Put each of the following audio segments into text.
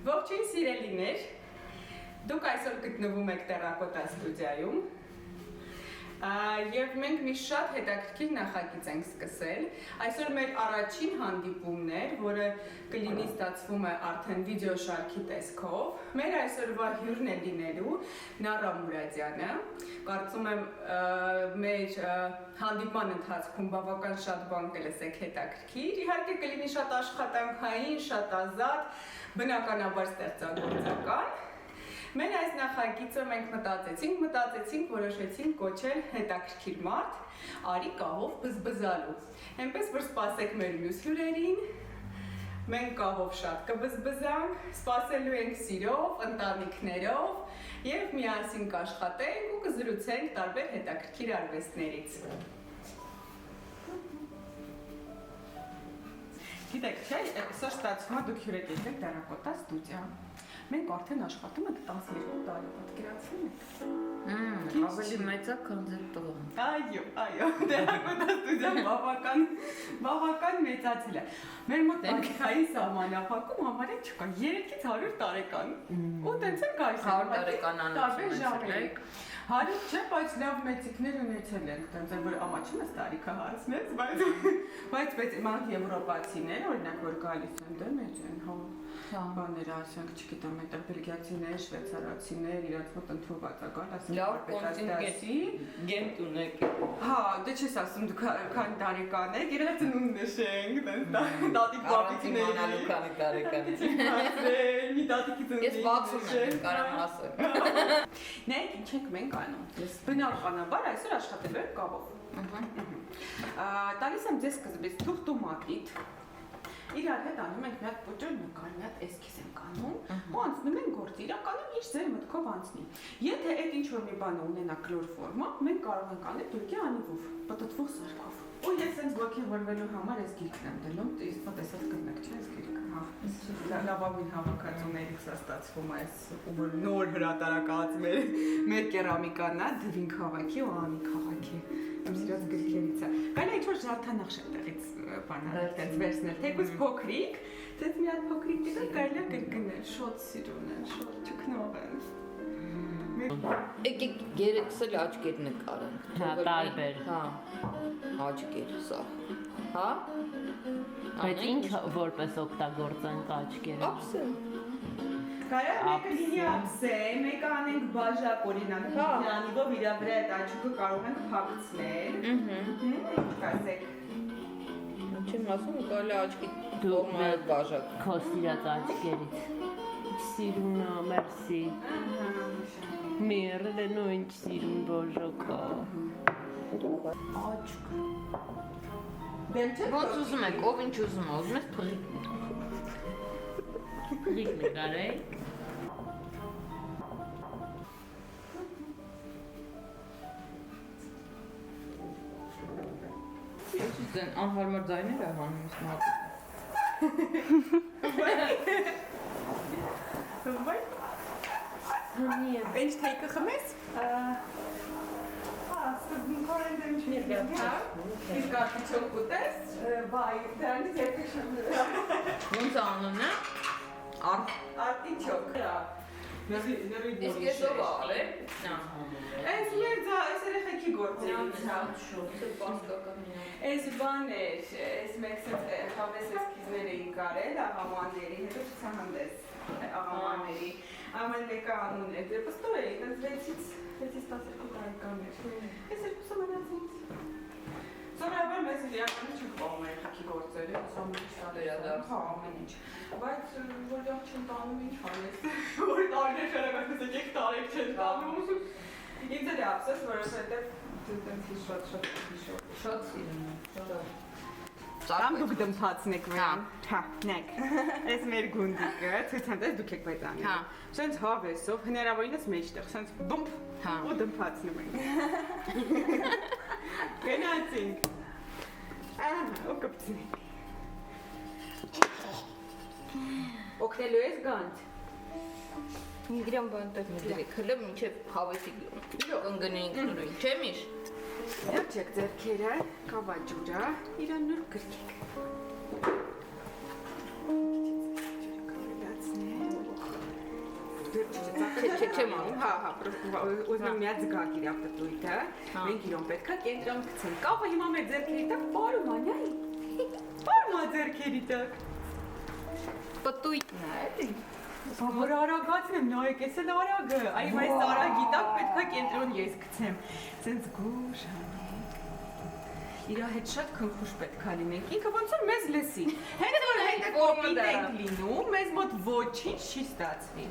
Ողջույն սիրելիներ, դուք այսօր գտնվում եք Տերակոտա ստուդիայում և մենք մի շատ հետաքրքիր նախագիծ ենք սկսել։ Այսօր մեր առաջին հանդիպումն էր, որը կլինի ստացվում է արդեն վիդեոշարքի տեսքով։ Մեր այսօրվա հյուրն է լինելու Նարա Մուրադյանը։ Կարծում եմ մեր հանդիպման ընթացքում բավական շատ բան կլսեք հետաքրքիր։ Իհարկե կլինի շատ աշխատանքային, շատ ազատ, բնականաբար ստեղծագործական։ Մեր այս նախագիծը մենք մտածեցինք, որոշեցինք կոչել հետաքրքիր մարդ, արի կահով բզբզալու։ Այնպես որ սպասեք մեր մյուս հյուրերին, մենք կահով շատ կբզբզանք, սպասելու ենք սիրով, ընտանիքներով և միասին կաշխատենք ու կզրուցենք տարբեր հետաքրքիր արվեստներից։ Գիտեք, չէ, այսօր ստացվում է դուք հյուր եք եկել Տերակոտա ստուդիա։ Մենք արդեն աշխատում ենք 12 տարի, պատկերացնում եք։ Ավելի մեծ է, քան ձեր տղան։ Այո, Տերակոտա ստուդիան բավական մեծացել է։ Մեր մոտ տարիքային սահմանափակում համարյա չկա, 3-ից 100 տարեկան։ Ու տենց են գայս 100 տարեկան անցել եք։ 100 չէ, բայց լավ մեծիկներ ունեցել ենք, տենց որ ամաչին ես տարիքը հարցնեց, բայց իմանք եվրոպացիներ, օրինակ, որ գալիս են, դե մեծ են, բաները ասենք, չգիտեմ, այդտեղ բելգիացիներ, շվեյցարացիներ, իրաց մոտ ընդունված է գալ, ասենք, վարպետացի, գենտ ունեք։ Հա, դե չես ասում, դուք քանի տարեկան եք, իրար ծնունդ նշենք, տատիկ բաբիկների։ Քանի տարեկան եք։ Մի տատիկի ծնունդի։ Ես բացում եմ, կարամ ասել։ Նայեք, ինչ ենք մենք անում։ Բնականաբար այսօր աշխատելու ենք կավով։ Տալիս եմ ձեզ սկզբից թուղթ ու մատիտ։ Իրար հետ անում ենք մի հատ պոճր նկար, մի հատ էսքիզ ենք անում ու անցնում ենք գործի, իրականում ինչ ձեր մտքով անցնի։ Եթե այդ ինչ-որ մի բանը ունենա կլոր ֆորմա, մենք կարող ենք անել դուրքի անիվով, պտտվող սարքով։ Ու ես հենց ոգևորվելու համար այս գիրքն եմ դնում, իսկ տեսած կնեք, չէ՞, այս գիրքը, հա։ Լավագույն հավաքածուներից է ստացվում այս, որ նոր հրատարակած մեր կերամիկան է, դվին քաղաքի ու անի քաղաքի։ Իմ սիրած գրքերից է։ Կարելի է ինչ-որ զարդանախշ այդտեղից բանալ, այդտենց վերցնել, թեկուզ փոքրիկ, դες մի հատ փոքրիկ դիտել կարելի է կրկնել, շոտ սիրուն են, շոտ ճկնող են։ Եկեք երեքս էլ աչքեր նկարենք։ Հա, տարբեր։ Հա, աչքեր, սա։ Հա։ Բայց ինչ որպես օգտագործենք աչքերը։ Ապսեն։ Կարա մեկը լինի ափսե, մեկը անենք բաժակ օրինակ, նանիվով իրա վրա այդ աչուկը կարող ենք փակցնել։ Ինչ կասեք։ Չեմ ասում, կարելի աչքի Դու կողմը բաժակ։ քո սիրած աչքերից։ Սիրունա, մերսի։ Մերը նույն սիրուն բոժոկա։ Աչք։ Դեմ չէ։ Ոնց ուզում եք, ով ինչ ուզում է, ուզում ես փլիկ։ Փլիկ նկարել։ Ես դեն անհարմար ձայներ է հանում ես մատը։ Ինչ թեյկը խմես։ Սկզբունքորեն դեմ չնիրգեմ, հա։ Իսկ արտիչոկ ուտես, բայ, դրանից երկը շմդրա։ Ոնց անունն է։ Արտիչոկ, հա։ Իսկ ես ով աղել է։ Այս մեր այս երեխեքի գործերից, հա։ Այս բաներ, այս մեկ սենց հավես էսքիզներ էին կարել աղամանների, հետո ցուցահանդես աղամանների։ Ամեն մեկը անուն է, դե պստով էի, տենց 6-ից 12 տարեկաններ։ Այս երկուսը մնացինց։ Սովորաբար մեզ իրականում չենք պահում երեխեքի գործերը, հա, ամեն ինչ։ Բայց որ դեղ չեն տանում ինչ հանես, որ տարիներ շարակակս եկեք տարեք չեն տանում։ Ինձ էլ է ափսոս, որովհետև տենց հիշոտ։ Շատ սիրուն է։ Կամ դուք դմփացնեք նրան։ Հա, նեք։ Այս մեր գունդիկը, ցույցանտես դուք եք բայց անում։ Հա։ Սենց հավեսով, հնարավորինս մեջտեղ, սենց բումփ, հա, ու դմփացնում ենք։ Գնացինք։ Ու կպցնենք։ Օգնելու ես գանց։ Միգրամ բանտակ դրեք, հլը մինչև հավեսի կընկնեինք նորին, չէ՞ միշ։ Երջեք ձերքերը, կավաջուրա, իրան նոր գրկեք։ չեմ անում։ Հա, հա, պրոստը ուզում եմ միած զգակ իր ապտույտը։ Մենք իրոն պետքա կենտրոն գցենք։ Կավը հիմա մեր ձեռքերի տակ բարում անյայի։ Բարում ա ձեռքերի տակ։ Պտույտն է, էլի։ Որ արագացնեմ, նայեք, էս էլ արագը։ Այ այս արագի տակ պետքա կենտրոն ես գցեմ։ Սենց գուշ անենք։ Իրա հետ շատ քնքուշ պետքա լինենք։ Ինքը ոնց որ մեզ լսի։ Հենց որ հետը կոպիտ ենք լինում, մեզ մոտ ոչինչ չի ստացվի։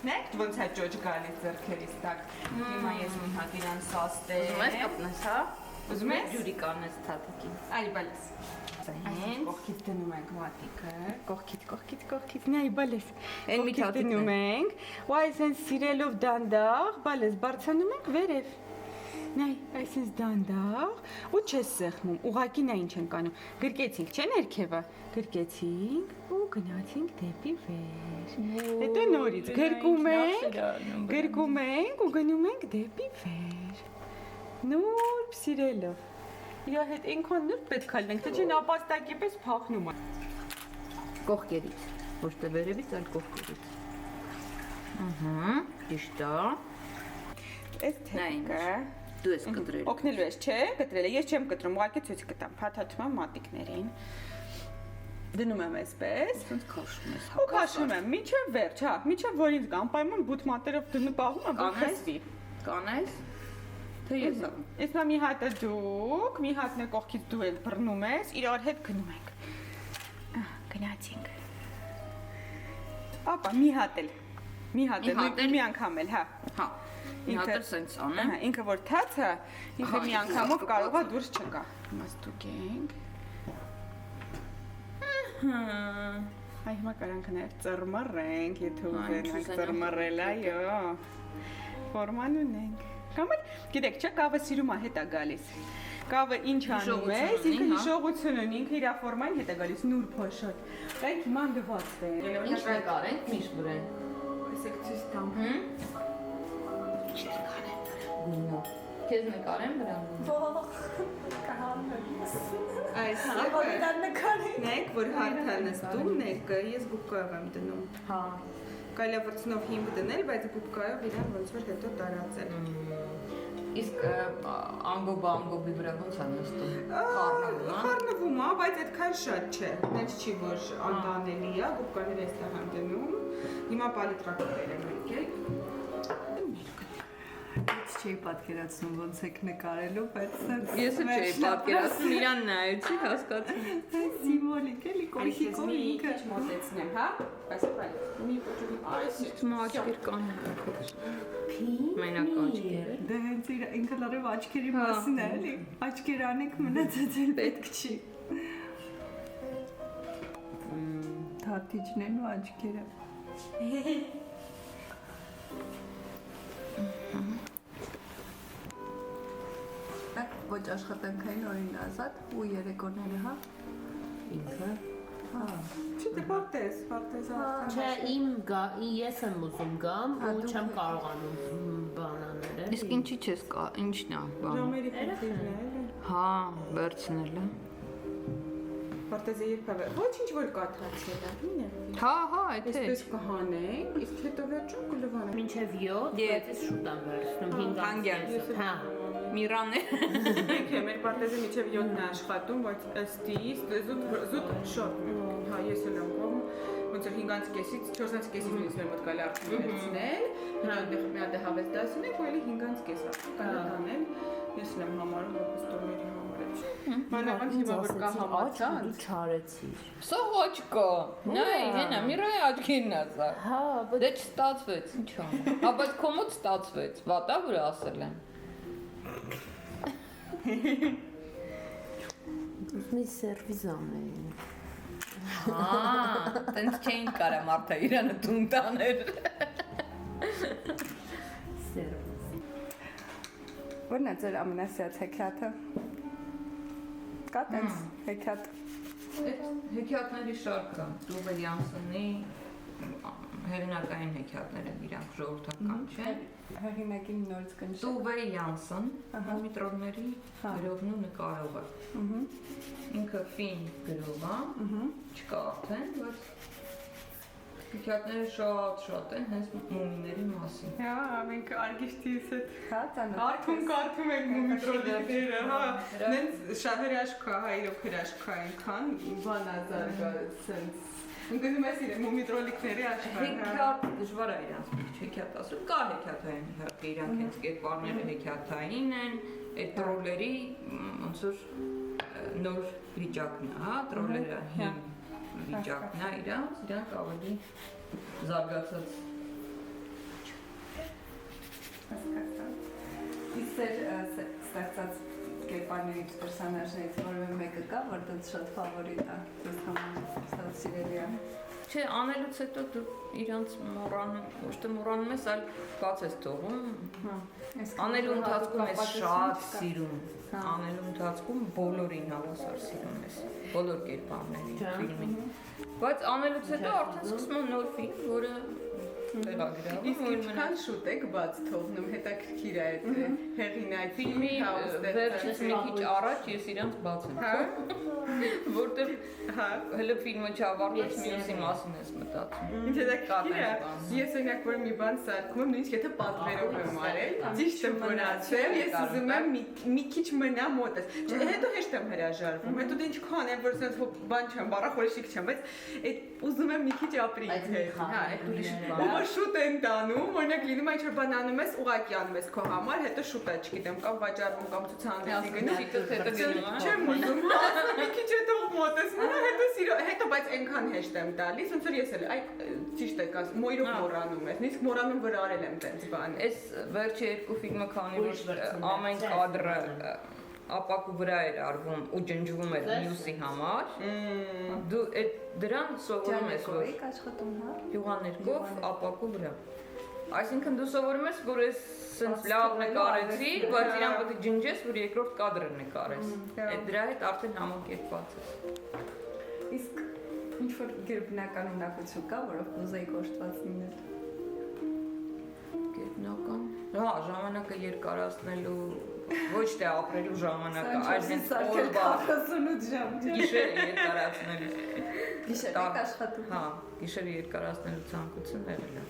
Նեք ոնց է ճոճ գալիս ձեռքերից տակ։ Հիմա ես մի հատ իրան սաստեմ։ Ուզում ես կապնես, հա։ Ուզում ես ջուրի կանես թաթիկին։ Այ բալես։ Հենց Կողքից դնում ենք մատիկը, կողքից, նայ բալես։ Էն մի թաթիկն դնում ենք, ու այսպես սիրելով դանդաղ, բալես բարձանում ենք վերև։ Նայ, այսպես դանդաղ, ու չես սեղմում, ուղակի նա ինչ ենք անում։ Գրկեցինք, չէ՞ ներքևը։ Գրկեցինք ու գնացինք դեպի վեր։ Հետո նորից գրկում ենք ու գնում ենք դեպի վեր։ Նուրբ սիրելով։ Իրա հետ այնքան նուրբ պետք է լինենք, թե չէ նապաստակի պես փախնում է։ կողքերից, ոչ թե վերևից, այլ կողքերից։ Ահա, ճիշտ է։ Այս թեփքը Դու ես կտրել։ օգնելու ես, չէ՞, կտրել է։ Ես չեմ կտրում, ուղղակի ցույց կտամ։ Փաթաթում եմ մատիկներին։ Դնում եմ այսպես։ Ոնց քաշում ես։ Ու քաշում եմ, միջև վերջ, հա, միջև որ ինձ անպայման բութ մատերով դնում պահում եմ, որ քաշվի։ Կանես։ Թե ես ամ։ Այս մի հատը դուք, մի հատն է կողքից դու էլ բռնում ես, իրար հետ գնում ենք։ Գնացինք։ Ապա մի հատ էլ, մի անգամ էլ, հա։ Հա։ Մի հատ էլ սենց անեմ։ Հա, ինքը որ թացը, ինքը մի անգամով կարող է դուրս չգա։ Հիմա ստուգենք։ Այ հիմա կարանք ներ ծռմռենք, եթե ուզենանք ծռմռել, այո։ Ֆորման ունենք։ Կամ էլ գիտեք, չէ, կավը սիրում է հետա գալիս։ Կավը ինչ անում է, ինքը հիշողություն ունի, ինքը իր ֆորմային հետա գալիս, նուրբ է շատ։ Բայց հիմա դվածվեն։ Ինչ նկարենք, միշտ բրեն։ Այսեք ցույց տամ։ Գունո։ Քեզ նկարեմ վրան։ Այս նեք, որ հարթան նստում, նեկը ես բուբկայով եմ դնում։ Հա։ Կարելի է վրձնով հիմք դնել, բայց բուբկայով իրան ոնց որ հետո տարածել։ Իսկ անգոբի վրա ոնց է նստում։ Խառնվում, հա։ Խառնվում է, բայց այդքան շատ չէ։ Նենց չի որ անտանելի է, բուբկաները այստեղ եմ դնում։ Հիմա պալիտրակներ եմ եկել։ Ես չէի պատկերացնում ոնց եք նկարելու, բայց Ես էլ չէի պատկերացնում, իրան նայեցի, հասկացա։ սիմվոլիկ էլի կողքի Մի քիչ մոտեցնեմ, հա։ Այս պալիտ։ Մի փոքր այս Իմ աչքեր կան։ Մենակ աչքերը։ Դա հենց ինքը լրիվ աչքերի մասին է, էլի։ Աչքեր անեք մնացած էլ պետք չի։ Թաթիչներն ու աչքերը։ Ոչ աշխատանքային օրին ազատ ու երեկոները, հա։ Ինքը։ Հա։ Չի դե պարտեզ Չէ, ես եմ ուզում գամ ու չեմ կարողանում բանաները։ Իսկ ինչի՞ չես կա, ինչն է բան։ Ժամերի փոքրինն է, էլի։ Հա, վերցնելը։ Պարտեզը երբևէ ոչինչ որ կաթացել է, մի ներվի։ Հա, այդ է։ Այսպես կհանենք, իսկ հետո վերջում կլվանենք։ Մինչև 7, բայց ես շուտ եմ վերցնում 5 Հանգյան։ Հա։ Միրանե։ Ինքը մեր պարտեզը միջև 7-ն է աշխատում, բայց ըստիս զուտ շոտ։ Հա, ես էլ եմ կողմ, ոնց որ 5-ից 4-ից նույնիսկ մեր մոտ կարելի արդյունք վերցնել, հետո այնտեղ մի հատ հավես դասին է, ու էլի 5-ից արդյունք կարելի անել։ Ես էլ եմ համարում, որ ստորների համար է։ Մանավանդ հիմա որ կա համացանց։ Դու չարեցիր։ Սա ոչկա։ Նայ, հենա, Միրայի աչքերն է սա։ Հա, Դե չստացվեց, ինչ անում։ Հա, բայց կոմոդ ստացվեց։ Վատա որ ասել եմ։ մի սերվիզ անեին։ Հա, տենց չէին կարա մարդը իրանը տուն տաներ։ Սերվիզ։ Որն է ձեր ամենասիրած հեքիաթը։ Կա տենց հեքիաթ։ Հեքիաթների շարքը, Տուվե Յանսոնի հեղինակային հեքիաթները իրանք ժողովրդական չեն։ Հեղինակին նորից կնշեք։ Տուվե Յանսոն, Դիմիտրովների գրողն ու նկարողը։ Ինքը ֆին գրող է, չկա արդեն, բայց հեքիաթները շատ են հենց մումիների մասին։ Հա, մենք արգիշտիս հետ Հա, կարդում ենք մումիտրոլիկները, հա։ Նենց հրաշքա, հայրոք հրաշքա այնքան բանազարգա սենց։ Ընկնում ես իրեն մումիտրոլիկների աշխարհ։ Հեքիաթ դժվար է իրանց մեջ հեքիաթ ասել, կա հեքիաթային իհարկե իրանք հենց կերպարները հեքիաթային են, այդ տրոլերի ոնց որ նոր վիճակն է, հա, տրոլերը հին վիճակն է իրանք ավելի զարգացած։ Իսկ ստեղծած կերպարներից պերսոնաժներից որևէ մեկը կա, որ դու շատ ֆավորիտ է, դու շատ սիրելի է։ Չէ, անելուց հետո դու իրանց մոռանում, ոչ թե մոռանում ես, այլ բաց ես թողում։ Անելու ընթացքում ես շատ սիրում։ Անելու ընթացքում բոլորին հավասար սիրում ես, բոլոր կերպարներին ֆիլմին։ Բայց անելուց հետո արդեն սկսում եմ նոր ֆիլմ, որը տեղագրավում Իսկ ինչքան շուտ եք բաց թողնում, հետաքրքիր է այդ հեղինակ ֆիլմի վերջից մի քիչ առաջ ես իրանց բաց եմ թողում, որտեղ հələ ֆիլմը չավարտվեց, մյուսի մասին ես մտածում։ Ինչ հետաքրքիր է, ես օրինակ որ մի բան սարքում եմ, նույնիսկ եթե պատվերով եմ արել, ճիշտ եմ մնացել, ես ուզում եմ մի քիչ մնա մոտս։ Հետո հեշտ եմ հրաժարվում, հետո դե ինչքան եմ որ sense բան չեմ, բառախորշիկ չեմ, բայց այդ ուզում եմ մի քիչ ապրի հետ։ Հա, այդ ուրիշ բան։ Շուտ են տանում, օրինակ լինում է ինչ-որ բան անում ես, ուղղակի անում ես քո համար, հետո շուտ է, չգիտեմ, կամ վաճառվում, կամ ցուցահանդեսի գնում, չեմ ուզում, մի քիչ հետո մոտես մնա, հետո բայց այնքան հեշտ եմ տալիս, ոնց որ ես էլ, այ ճիշտ եք ասում, մոյրով մոռանում ես, նույնիսկ մոռանում որ արել եմ տենց բան։ Այս վերջի երկու ֆիլմը քանի որ ամեն կադրը ապակու վրա էր արվում ու ջնջվում էր մյուսի համար, դու այդ դրան սովորում ես, որ աշխատում, հա։ յուղաներկով ապակու վրա։ Այսինքն դու սովորում ես, որ ես սենց լավ նկարեցի, բայց իրան պետք է ջնջես, որ երկրորդ կադրը նկարես։ Այդ դրա հետ արդեն համակերպված ես։ Իսկ ինչ-որ գերբնական ունակություն կա, որով կուզեի կոչված լինել։ Գերբնական։ Հա, ժամանակը երկարացնելու ոչ թե ապրելու ժամանակը, այլ հենց օրվա 48 ժամ, չէ՞։ գիշերը երկարացնելու։ Գիշեր եք աշխատում։ Հա, գիշերը երկարացնելու ցանկություն եղել է։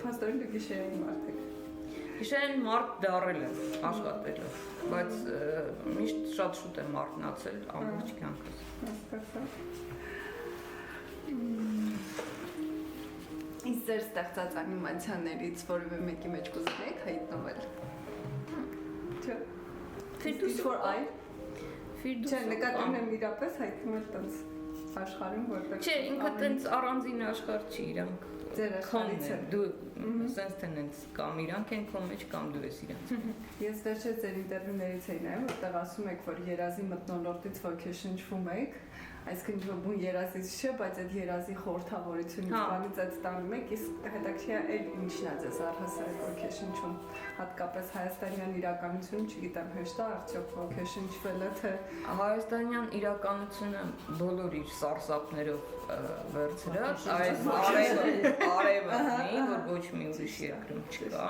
Փաստորեն դու գիշերային մարդ եք։ Գիշերային մարդ դառել եմ, աշխատելով, բայց միշտ շատ շուտ եմ արթնացել ամբողջ կյանքս։ Հասկացա։ Իսկ ձեր ստեղծած անիմացիաներից որևէ մեկի մեջ կուզենեք հայտնվել։ Չէ։ Ֆիրդուս for eye։ Ֆիրդուս։ Չէ, նկատում եմ իրապես հայտնվել տենց աշխարհում, որտեղ Չէ, ինքը տենց առանձին աշխարհ չի, իրանք ձեր աշխարհից է։ դու sense տենց կամ իրանք են քո մեջ կամ դու ես իրանք։ Ես վերջերս ձեր ինտերվյուներից էի նայում, որտեղ ասում եք, որ երազի մթնոլորտից ոգեշնչվում եք, այսինքն ոչ բուն երազից չէ, բայց այդ երազի խորհրդավորությունից բանից այդ ստանում եք, իսկ հետաքրքիր է ինչն է ձեզ առհասարակ ոգեշնչում, հատկապես հայաստանյան իրականություն, չգիտեմ, հեշտ է արդյոք ոգեշնչվելը, թե Հայաստանյան իրականությունը բոլոր իր սարսափներով վերցրած, այս արևը, որ ոչ մի ուրիշ երկրում չկա,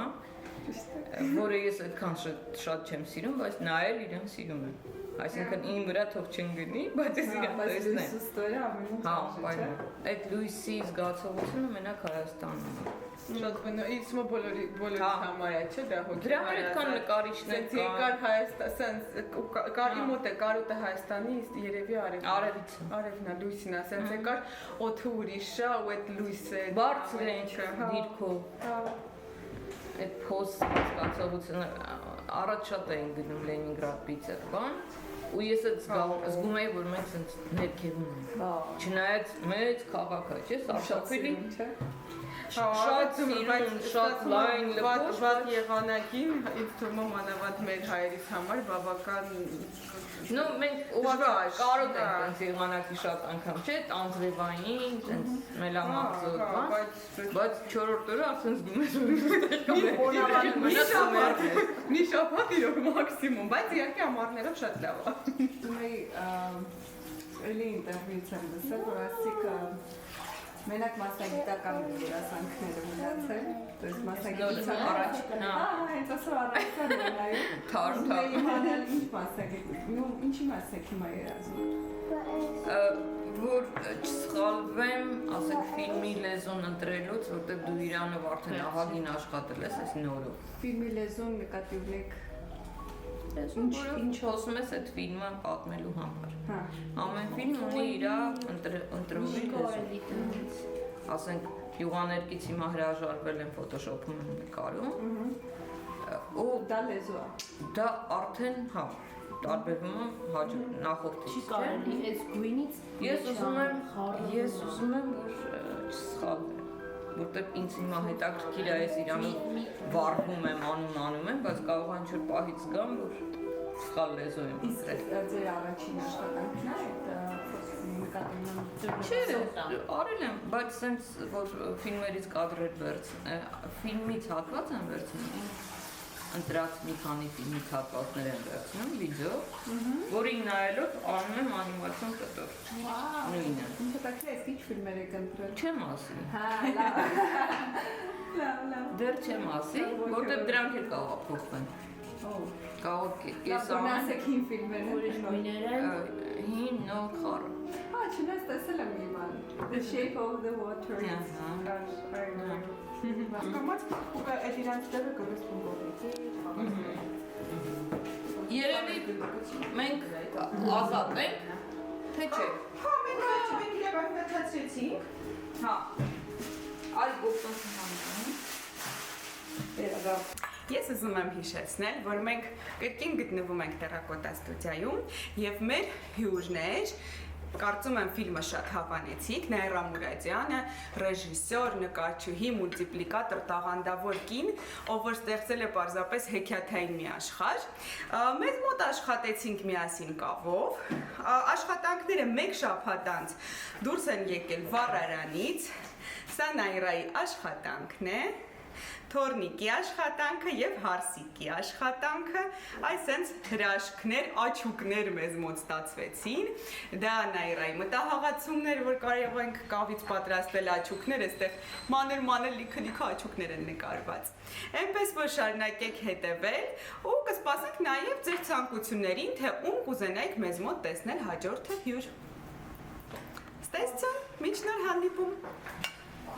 որը ես այդքան շատ չեմ սիրում, բայց նայել իրեն սիրում եմ։ Այսինքն ին վրա թող չընկնի, բայց ես իրեն տեսնեմ։ Ստորը ամեն Հա, բայց այդ լույսի զգացողությունը մենակ Հայաստանում է։ Շատ բնավ, իսկ բոլորի համար է, չէ՞, դա հոգի։ Դրա համար այդքան նկարիչներ կան։ Երկար Հայաստան, սենց կարի մոտ է, կարոտը Հայաստանի, իսկ երևի արևից։ Արևն է, լույսին է, սենց եկար օդը ուրիշ է, ու այդ լույսը Բարձր է դիրքով։ Այդ փոս զգացողությունը առաջ շատ էին գնում Լենինգրադ Պիցեր բան, ու ես այդ զգում էի, որ մենք սենց ներքևում ենք։ Չնայած մեծ քաղաք է, չէ՞, Սարսափելի։ Շատ սիրուն, շատ լայն լվոց, վատ եղանակին, ինձ թվում է մանավանդ մեր հայերից համար բավական նո մենք ուղղակի կարոտ ենք այնց եղանակի շատ անգամ, չէ՞, անձրևային, այնց մելամաղձոտ, բայց 4-րդ օրը արդեն զգում ես որ մի շաբաթ իրոք մաքսիմում, բայց իհարկե ամառներով շատ լավ է։ Ունեի էլի ինտերվյուից եմ լսել, որ ասիկ մենակ մասնագիտական երազանքները մնացել, то есть մասնագիտության առաջինն է։ Հենց ասա առաջինն է նայում։ Թարթար։ Իմանալ ինչ մասնագիտ, ինչի մասնագիտ հիմա երազում։ որ չսխալվեմ, ասենք ֆիլմի լեզուն ընտրելուց, որտեղ դու իրանով արդեն ահագին աշխատել ես այս նորով։ Ֆիլմի լեզուն նկատի ունեք Ինչ խոսում ես այդ ֆիլմը պատմելու համար։ Հա։ Ամեն ֆիլմ ունի իր ընտրողի լեզուն։ Ասենք յուղաներկից հիմա հրաժարվել են Photoshop-ում նկարում։ Ու դա լեզու է։ դա արդեն հա տարբերվում է հաջորդ նախորդից։ Չի կարելի այս գույնից Ես ուզում եմ որ չսխալվեմ, որտեղ ինձ հիմա հետաքրքիր է ես իրանով վառվում եմ, անում եմ, բայց կարող է ինչ-որ պահից գամ, որ սխալ լեզու եմ ընտրել։ Ձեր առաջին աշխատանքն է Չէ, արել եմ, բայց սենց որ ֆիլմերից կադրեր ֆիլմից հատված եմ վերցնում, ընտրած մի քանի ֆիլմից հատվածներ եմ վերցնում, վիդեո, որին նայելով անում եմ անիմացիոն կտոր։ Նույնը։ Ինչ հետաքրքիր է, ինչ ֆիլմեր եք ընտրել։ Չեմ ասի։ Հա, լավ։ Դեռ չեմ ասի, որտեղ դրանք էլ կարող է փոխվեն։ Կարող կես ամեն։ Ասեք հին ֆիլմեր ուրիշ գույներ են։ Հին, նոր, խառը։ Հա, չնայած տեսել եմ մի բան։ The Shape of the Water։ Կամաց ու այդ իրանց դեպը գրում գողի։ Երևի մենք ազատ ենք, թե չէ։ Հա, մենք իրավունքացրեցինք։ Հա։ Այս գործոնը հանդիպում։ Ես ուզում եմ հիշեցնել, որ մենք կրկին գտնվում ենք Տերակոտա ստուդիայում եւ մեր հյուրներ Կարծում եմ ֆիլմը շատ հավանեցիք, Նաիրա Մուրադյանը, ռեժիսոր, նկարչուհի, մուլտիպլիկատոր, տաղանդավոր կին, ով որ ստեղծել է պարզապես հեքիաթային մի աշխարհ։ Մեզ մոտ աշխատեցինք միասին կավով, աշխատանքները մեկ շաբաթ անց դուրս են եկել Վառարանից, սա Նաիրայի աշխատանքն է, Թորնիկի աշխատանքը եւ Հարսիկի աշխատանքը, այսենց հրաշքներ, աչուկներ մեզ մոտ ստացվեցին։ Դա Նաիրայի մտահղացումներ, որ կարող ենք կավից պատրաստել աչուկներ, այստեղ մանր լիքը աչուկներ են նկարված։ Այնպես որ շարունակեք հետևել ու կսպասենք նաեւ ձեր ցանկություններին, թե ում կուզենայիք մեզ մոտ տեսնել հաջորդը հյուր։ Ստեսցը, մինչ նոր հանդիպում։